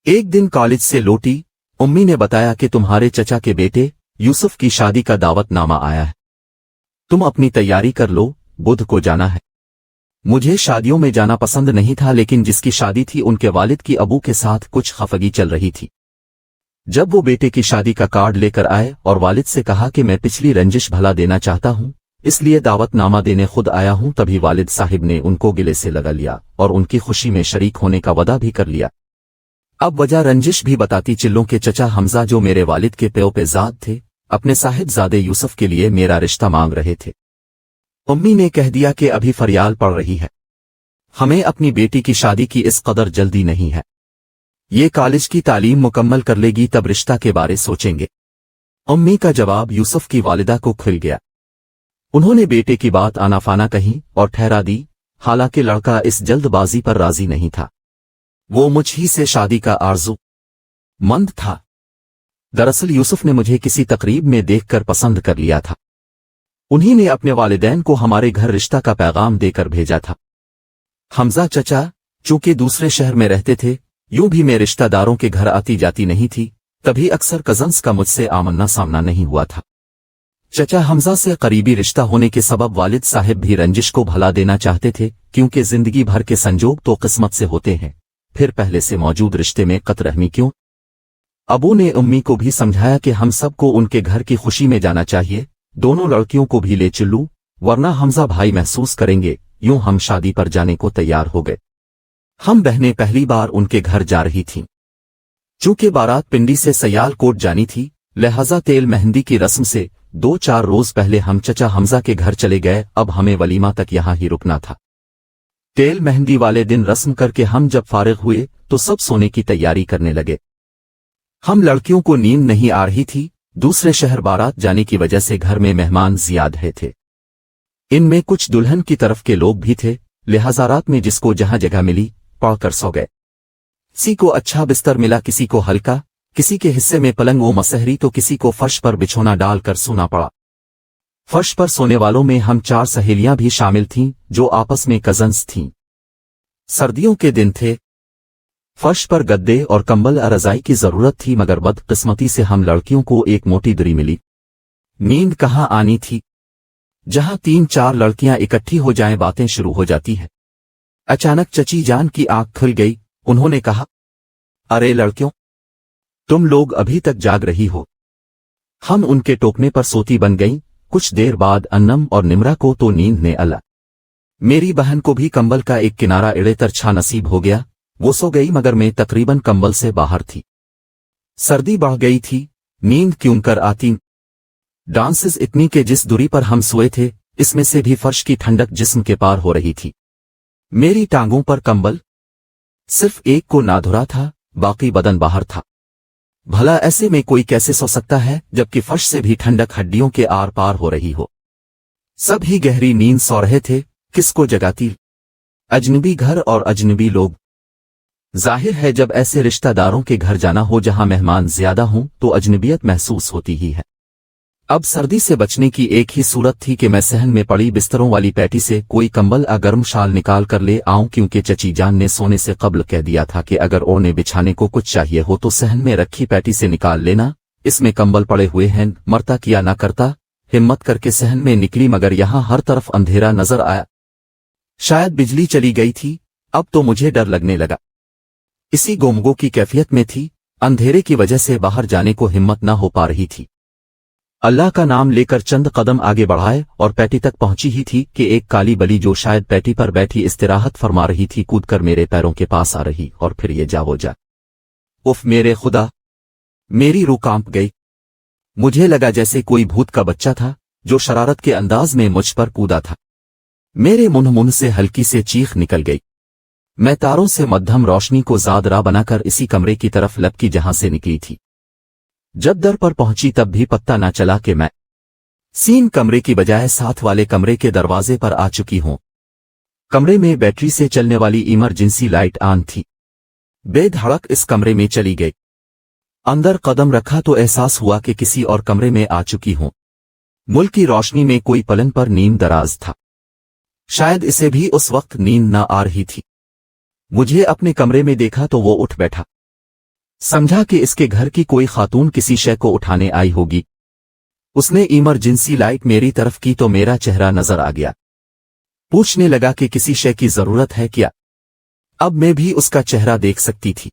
एक दिन कॉलेज से लौटी उम्मी ने बताया कि तुम्हारे चचा के बेटे यूसुफ की शादी का दावतनामा आया है। तुम अपनी तैयारी कर लो, बुध को जाना है। मुझे शादियों में जाना पसंद नहीं था, लेकिन जिसकी शादी थी उनके वालिद की अबू के साथ कुछ खफगी चल रही थी। जब वो बेटे की शादी का कार्ड लेकर आए और वालिद से कहा कि मैं पिछली रंजिश भला देना चाहता हूं, इसलिए दावतनामा देने खुद आया हूं, तभी वालिद साहिब ने उनको गिले से लगा लिया और उनकी खुशी में शरीक होने का वदा भी कर लिया। अब वजह रंजिश भी बताती। चिल्लों के चचा हमजा जो मेरे वालिद के प्यो पे जाद थे, अपने साहिबजादे यूसुफ के लिए मेरा रिश्ता मांग रहे थे। उम्मी ने कह दिया कि अभी फरियाल पड़ रही है, हमें अपनी बेटी की शादी की इस कदर जल्दी नहीं है। ये कॉलेज की तालीम मुकम्मल कर लेगी तब रिश्ता के बारे सोचेंगे। उम्मी का जवाब यूसुफ की वालिदा को खुल गया। उन्होंने बेटे की बात आनाफाना कही और ठहरा दी, हालांकि लड़का इस जल्दबाजी पर राजी नहीं था। वो मुझ ही से शादी का आरज़ू मंद था। दरअसल यूसुफ ने मुझे किसी तकरीब में देखकर पसंद कर लिया था। उन्हीं ने अपने वालिदैन को हमारे घर रिश्ता का पैगाम देकर भेजा था। हमजा चचा चूंकि दूसरे शहर में रहते थे, यूं भी मैं रिश्तेदारों के घर आती जाती नहीं थी, तभी अक्सर कजन्स का मुझसे आमना सामना नहीं हुआ था। चचा हमजा से करीबी रिश्ता होने के सबब वालिद साहिब भी रंजिश को भला देना चाहते थे, क्योंकि जिंदगी भर के संजोग तो किस्मत से होते हैं, फिर पहले से मौजूद रिश्ते में कतरहमी क्यों। अबू ने उम्मी को भी समझाया कि हम सबको उनके घर की खुशी में जाना चाहिए, दोनों लड़कियों को भी ले चलूं, वरना हमजा भाई महसूस करेंगे। यूं हम शादी पर जाने को तैयार हो गए। हम बहनें पहली बार उनके घर जा रही थीं। चूंकि बारात पिंडी से सयालकोट जानी थी, लिहाजा तेल मेहंदी की रस्म से 2-4 रोज पहले हम चचा हमजा के घर चले गए। अब हमें वलीमा तक यहां ही रुकना था। तेल मेहंदी वाले दिन रस्म करके हम जब फारिग हुए तो सब सोने की तैयारी करने लगे। हम लड़कियों को नींद नहीं आ रही थी। दूसरे शहर बारात जाने की वजह से घर में मेहमान ज़्यादा थे। इनमें कुछ दुल्हन की तरफ के लोग भी थे, लिहाजा रात में जिसको जहां जगह मिली पड़कर सो गए। किसी को अच्छा बिस्तर मिला, किसी को हल्का, किसी के हिस्से में पलंग व मसहरी तो किसी को फर्श पर बिछोना डालकर सोना पड़ा। फर्श पर सोने वालों में हम 4 सहेलियां भी शामिल थीं जो आपस में कजन्स थीं। सर्दियों के दिन थे। फर्श पर गद्दे और कंबल रजाई की जरूरत थी, मगर बदकिस्मती से हम लड़कियों को एक मोटी दरी मिली। नींद कहाँ आनी थी। जहां 3-4 लड़कियां इकट्ठी हो जाएं बातें शुरू हो जाती है। अचानक चची जान की आंख खुल गई। उन्होंने कहा, अरे लड़कियों, तुम लोग अभी तक जाग रही हो। हम उनके टोकने पर सोती बन गईं। कुछ देर बाद अन्नम और निमरा को तो नींद ने अला। मेरी बहन को भी कंबल का एक किनारा इड़े तरछा नसीब हो गया। वो सो गई, मगर मैं तकरीबन कंबल से बाहर थी। सर्दी बढ़ गई थी, नींद क्यों कर आती। डांसेस इतनी के जिस दूरी पर हम सोए थे, इसमें से भी फर्श की ठंडक जिस्म के पार हो रही थी। मेरी टांगों पर कंबल सिर्फ एक को नाधुरा था, बाकी बदन बाहर था। भला ऐसे में कोई कैसे सो सकता है जबकि फर्श से भी ठंडक हड्डियों के आर पार हो रही हो। सब ही गहरी नींद सो रहे थे, किसको जगाती। अजनबी घर और अजनबी लोग। जाहिर है जब ऐसे रिश्तेदारों के घर जाना हो जहां मेहमान ज्यादा हों तो अजनबियत महसूस होती ही है। अब सर्दी से बचने की एक ही सूरत थी कि मैं सहन में पड़ी बिस्तरों वाली पैटी से कोई कंबल या गर्म शाल निकाल कर ले आऊं, क्योंकि चची जान ने सोने से कब्ल कह दिया था कि अगर ओढ़ने बिछाने को कुछ चाहिए हो तो सहन में रखी पैटी से निकाल लेना, इसमें कंबल पड़े हुए हैं। मरता किया ना करता, हिम्मत करके सहन में निकली, मगर यहां हर तरफ अंधेरा नजर आया। शायद बिजली चली गई थी। अब तो मुझे डर लगने लगा। इसी गोमगो की कैफियत में थी। अंधेरे की वजह से बाहर जाने को हिम्मत ना हो पा रही थी। अल्लाह का नाम लेकर चंद कदम आगे बढ़ाए और पैटी तक पहुंची ही थी कि एक काली बली जो शायद पैटी पर बैठी इस्तिराहत फरमा रही थी, कूदकर मेरे पैरों के पास आ रही और फिर ये जा वो जा। उफ मेरे खुदा, मेरी रूह कांप गई। मुझे लगा जैसे कोई भूत का बच्चा था जो शरारत के अंदाज में मुझ पर कूदा था। मेरे मुंह से हल्की से चीख निकल गई। मैं तारों से मध्यम रोशनी को ज़ादरा बनाकर इसी कमरे की तरफ लपकी जहां से निकली थी। जब दर पर पहुंची तब भी पता न चला कि मैं सीन कमरे की बजाय साथ वाले कमरे के दरवाजे पर आ चुकी हूं। कमरे में बैटरी से चलने वाली इमरजेंसी लाइट ऑन थी। बेधड़क इस कमरे में चली गई। अंदर कदम रखा तो एहसास हुआ कि किसी और कमरे में आ चुकी हूं। मुल्क की रोशनी में कोई पलंग पर नींद दराज था। शायद इसे भी उस वक्त नींद न आ रही थी। मुझे अपने कमरे में देखा तो वो उठ बैठा। समझा कि इसके घर की कोई खातून किसी शय को उठाने आई होगी। उसने इमरजेंसी लाइट मेरी तरफ की तो मेरा चेहरा नजर आ गया। पूछने लगा कि किसी शय की जरूरत है क्या। अब मैं भी उसका चेहरा देख सकती थी।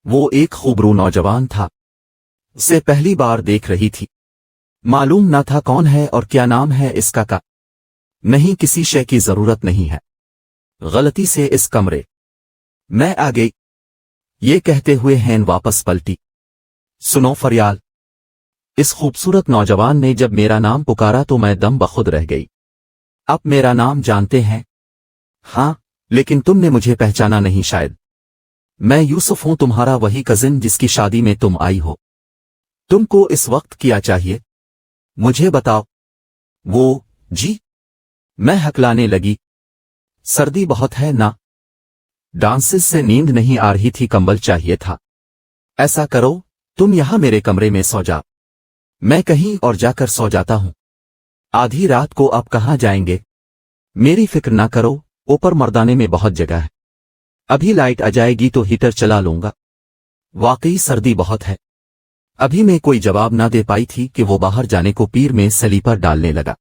वो एक खूबरू नौजवान था। उसे पहली बार देख रही थी। मालूम न था कौन है और क्या नाम है इसका का। नहीं, किसी शय की जरूरत नहीं है। गलती से इस कमरे मैं आ गई। ये कहते हुए हैन वापस पलटी। सुनो फरियाल। इस खूबसूरत नौजवान ने जब मेरा नाम पुकारा तो मैं दम बखुद रह गई। आप मेरा नाम जानते हैं? हाँ, लेकिन तुमने मुझे पहचाना नहीं शायद। मैं यूसुफ हूं, तुम्हारा वही कजिन जिसकी शादी में तुम आई हो। तुमको इस वक्त क्या चाहिए मुझे बताओ। वो जी। मैं हकलाने लगी। सर्दी बहुत है ना। डांसेस से नींद नहीं आ रही थी, कंबल चाहिए था। ऐसा करो, तुम यहां मेरे कमरे में सो जाओ। मैं कहीं और जाकर सो जाता हूं। आधी रात को आप कहां जाएंगे? मेरी फिक्र ना करो, ऊपर मर्दाने में बहुत जगह है। अभी लाइट आ जाएगी तो हीटर चला लूंगा। वाकई सर्दी बहुत है। अभी मैं कोई जवाब ना दे पाई थी कि वो बाहर जाने को पीर में स्लीपर डालने लगा।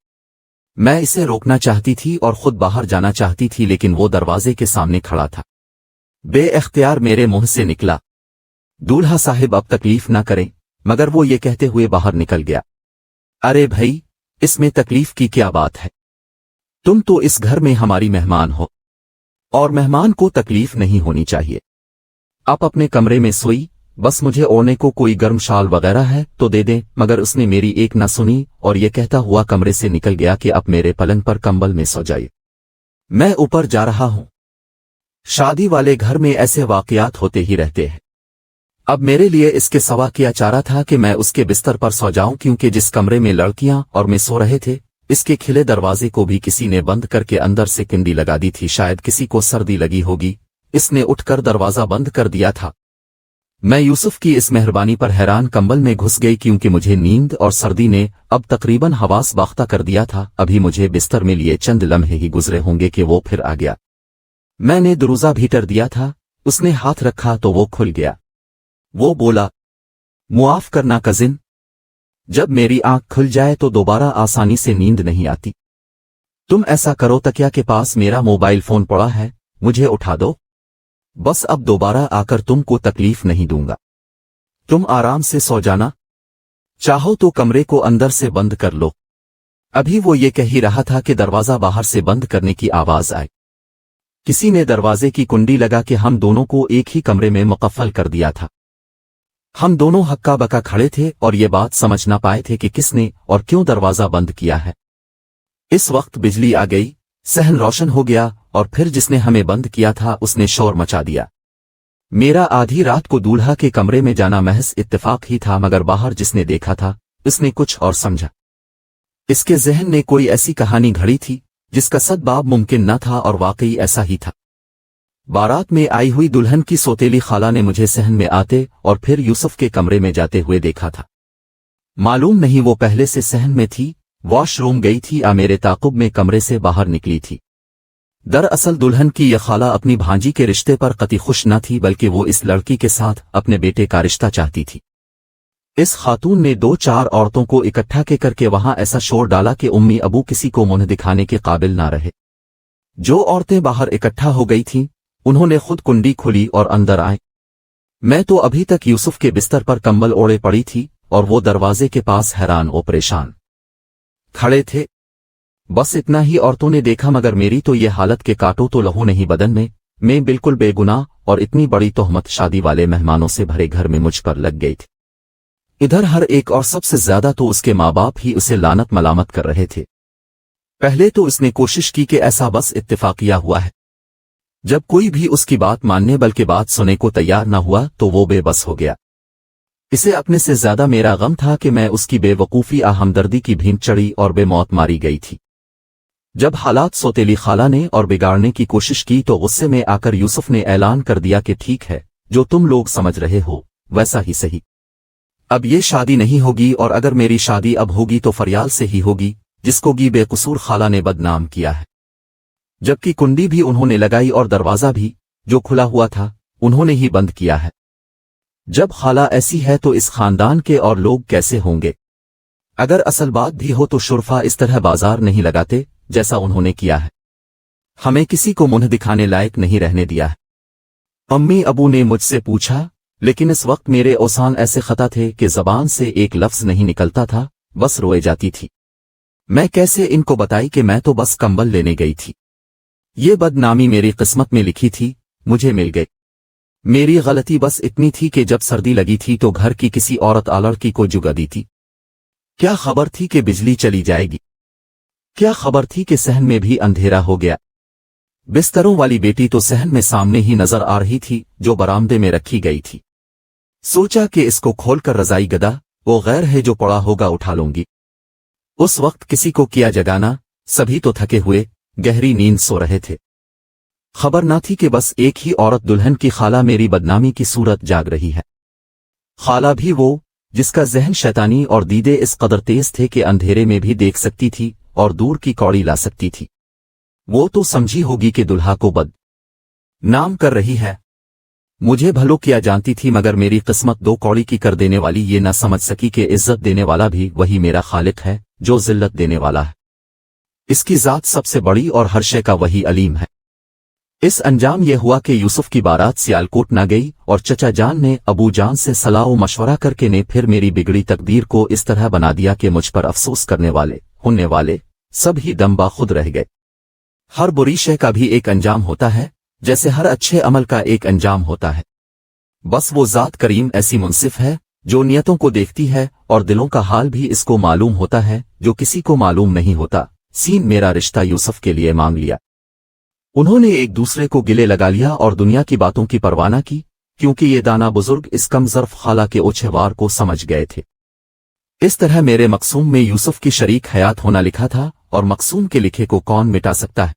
मैं इसे रोकना चाहती थी और खुद बाहर जाना चाहती थी, लेकिन वो दरवाजे के सामने खड़ा था। बेइख्तियार मेरे मुंह से निकला, दूल्हा साहिब अब तकलीफ ना करें, मगर वो ये कहते हुए बाहर निकल गया। अरे भाई, इसमें तकलीफ की क्या बात है? तुम तो इस घर में हमारी मेहमान हो और मेहमान को तकलीफ नहीं होनी चाहिए। आप अपने कमरे में सोई, बस मुझे ओढ़ने को कोई गर्म शाल वगैरह है तो दे दें। मगर उसने मेरी एक न सुनी और ये कहता हुआ कमरे से निकल गया कि अब मेरे पलंग पर कंबल में सो जाइए, मैं ऊपर जा रहा हूं। शादी वाले घर में ऐसे वाकयात होते ही रहते हैं। अब मेरे लिए इसके सवा क्या चारा था कि मैं उसके बिस्तर पर सो जाऊं, क्योंकि जिस कमरे में लड़कियां और मैं सो रहे थे, इसके खिले दरवाजे को भी किसी ने बंद करके अंदर से किंडी लगा दी थी। शायद किसी को सर्दी लगी होगी, इसने उठकर दरवाजा बंद कर दिया था। मैं यूसुफ की इस मेहरबानी पर हैरान कंबल में घुस गई, क्योंकि मुझे नींद और सर्दी ने अब तकरीबन हवास बाख्ता कर दिया था। अभी मुझे बिस्तर में लिए चंद लम्हे ही गुजरे होंगे कि वो फिर आ गया। मैंने दरूजा भीतर दिया था, उसने हाथ रखा तो वो खुल गया। वो बोला, मुआफ करना कजिन, जब मेरी आंख खुल जाए तो दोबारा आसानी से नींद नहीं आती। तुम ऐसा करो, तकिया के पास मेरा मोबाइल फोन पड़ा है, मुझे उठा दो। बस अब दोबारा आकर तुमको तकलीफ नहीं दूंगा। तुम आराम से सो जाना। चाहो तो कमरे को अंदर से बंद कर लो। अभी वो ये कह ही रहा था कि दरवाजा बाहर से बंद करने की आवाज आई। किसी ने दरवाजे की कुंडी लगा कि हम दोनों को एक ही कमरे में मुकफ्फल कर दिया था। हम दोनों हक्का बक्का खड़े थे और ये बात समझ ना पाए थे कि किसने और क्यों दरवाजा बंद किया है। इस वक्त बिजली आ गई, सहन रोशन हो गया और फिर जिसने हमें बंद किया था उसने शोर मचा दिया। मेरा आधी रात को दूल्हा के कमरे में जाना महज इत्तेफाक ही था, मगर बाहर जिसने देखा था उसने कुछ और समझा। इसके जहन ने कोई ऐसी कहानी घड़ी थी जिसका सद्बाब मुमकिन न था, और वाकई ऐसा ही था। बारात में आई हुई दुल्हन की सौतेली खाला ने मुझे सहन में आते और फिर यूसुफ के कमरे में जाते हुए देखा था। मालूम नहीं वो पहले से सहन में थी, वॉशरूम गई थी या मेरे ताक़ुब में कमरे से बाहर निकली थी। दरअसल दुल्हन की यह खाला अपनी भांजी के रिश्ते पर कतई खुश न थी, बल्कि वो इस लड़की के साथ अपने बेटे का रिश्ता चाहती थी। इस खातून ने 2-4 औरतों को इकट्ठा के करके वहां ऐसा शोर डाला कि उम्मी अबू किसी को मुंह दिखाने के काबिल ना रहे। जो औरतें बाहर इकट्ठा हो गई थीं, उन्होंने खुद कुंडी खोली और अंदर आए। मैं तो अभी तक यूसुफ के बिस्तर पर कंबल ओढ़े पड़ी थी और वो दरवाजे के पास हैरान और परेशान खड़े थे। बस इतना ही औरतों ने देखा, मगर मेरी तो ये हालत के काटो तो लहू नहीं बदन में। मैं बिल्कुल बेगुनाह और इतनी बड़ी तोहमत शादी वाले मेहमानों से भरे घर में मुझ पर लग गई थी। इधर हर एक और सबसे ज्यादा तो उसके माँ बाप ही उसे लानत मलामत कर रहे थे। पहले तो उसने कोशिश की कि ऐसा बस इत्तेफाकिया हुआ है। जब कोई भी उसकी बात मानने बल्कि बात सुनने को तैयार न हुआ तो वो बेबस हो गया। इसे अपने से ज्यादा मेरा गम था कि मैं उसकी बेवकूफ़ी हमदर्दी की भींट चढ़ी और बेमौत मारी गई थी। जब हालात सौतेली खाला ने और बिगाड़ने की कोशिश की तो गुस्से में आकर यूसुफ ने ऐलान कर दिया कि ठीक है, जो तुम लोग समझ रहे हो वैसा ही सही। अब ये शादी नहीं होगी, और अगर मेरी शादी अब होगी तो फरियाल से ही होगी, जिसको की बेकसूर खाला ने बदनाम किया है। जबकि कुंडी भी उन्होंने लगाई और दरवाजा भी, जो खुला हुआ था, उन्होंने ही बंद किया है। جب خالہ ایسی ہے تو اس خاندان کے اور لوگ کیسے ہوں گے؟ اگر اصل بات بھی ہو تو شرفا اس طرح بازار نہیں لگاتے جیسا انہوں نے کیا ہے. ہمیں کسی کو منہ دکھانے لائق نہیں رہنے دیا ہے. امی ابو نے مجھ سے پوچھا، لیکن اس وقت میرے اوسان ایسے خطا تھے کہ زبان سے ایک لفظ نہیں نکلتا تھا، بس روئے جاتی تھی. میں کیسے ان کو بتائی کہ میں تو بس کمبل لینے گئی تھی. یہ بدنامی میری قسمت میں لکھی تھی، مجھے مل گئی. میری غلطی بس اتنی تھی کہ جب سردی لگی تھی تو گھر کی کسی عورت لڑکی کو جگا دی تھی. کیا خبر تھی کہ بجلی چلی جائے گی؟ کیا خبر تھی کہ صحن میں بھی اندھیرا ہو گیا؟ بستروں والی بیٹی تو صحن میں سامنے ہی نظر آ رہی تھی جو برآمدے میں رکھی گئی تھی. سوچا کہ اس کو کھول کر رضائی گدا وہ غیر ہے جو پڑا ہوگا اٹھا لوں گی. اس وقت کسی کو کیا جگانا، سبھی تو تھکے ہوئے گہری نیند سو رہے تھے. خبر نہ تھی کہ بس ایک ہی عورت دلہن کی خالہ میری بدنامی کی صورت جاگ رہی ہے. خالہ بھی وہ جس کا ذہن شیطانی اور دیدے اس قدر تیز تھے کہ اندھیرے میں بھی دیکھ سکتی تھی اور دور کی کوڑی لا سکتی تھی. وہ تو سمجھی ہوگی کہ دلہا کو بد نام کر رہی ہے. مجھے بھلو کیا جانتی تھی، مگر میری قسمت دو کوڑی کی کر دینے والی یہ نہ سمجھ سکی کہ عزت دینے والا بھی وہی میرا خالق ہے جو ذلت دینے والا ہے. اس کی ذات سب سے بڑی اور ہر شے کا وہی علیم ہے. اس انجام یہ ہوا کہ یوسف کی بارات سیالکوٹ نہ گئی اور چچا جان نے ابو جان سے صلاح و مشورہ کر کے نے پھر میری بگڑی تقدیر کو اس طرح بنا دیا کہ مجھ پر افسوس کرنے والے ہونے والے سب ہی دم باخود رہ گئے. ہر بری شے کا بھی ایک انجام ہوتا ہے، جیسے ہر اچھے عمل کا ایک انجام ہوتا ہے. بس وہ ذات کریم ایسی منصف ہے جو نیتوں کو دیکھتی ہے اور دلوں کا حال بھی اس کو معلوم ہوتا ہے جو کسی کو معلوم نہیں ہوتا. میرا رشتہ یوسف کے لیے مانگ لیا. انہوں نے ایک دوسرے کو گلے لگا لیا اور دنیا کی باتوں کی پرواہ نہ کی، کیونکہ یہ دانا بزرگ اس کم ظرف خالہ کے اوچھے وار کو سمجھ گئے تھے. اس طرح میرے مقسوم میں یوسف کی شریک حیات ہونا لکھا تھا، اور مقسوم کے لکھے کو کون مٹا سکتا ہے؟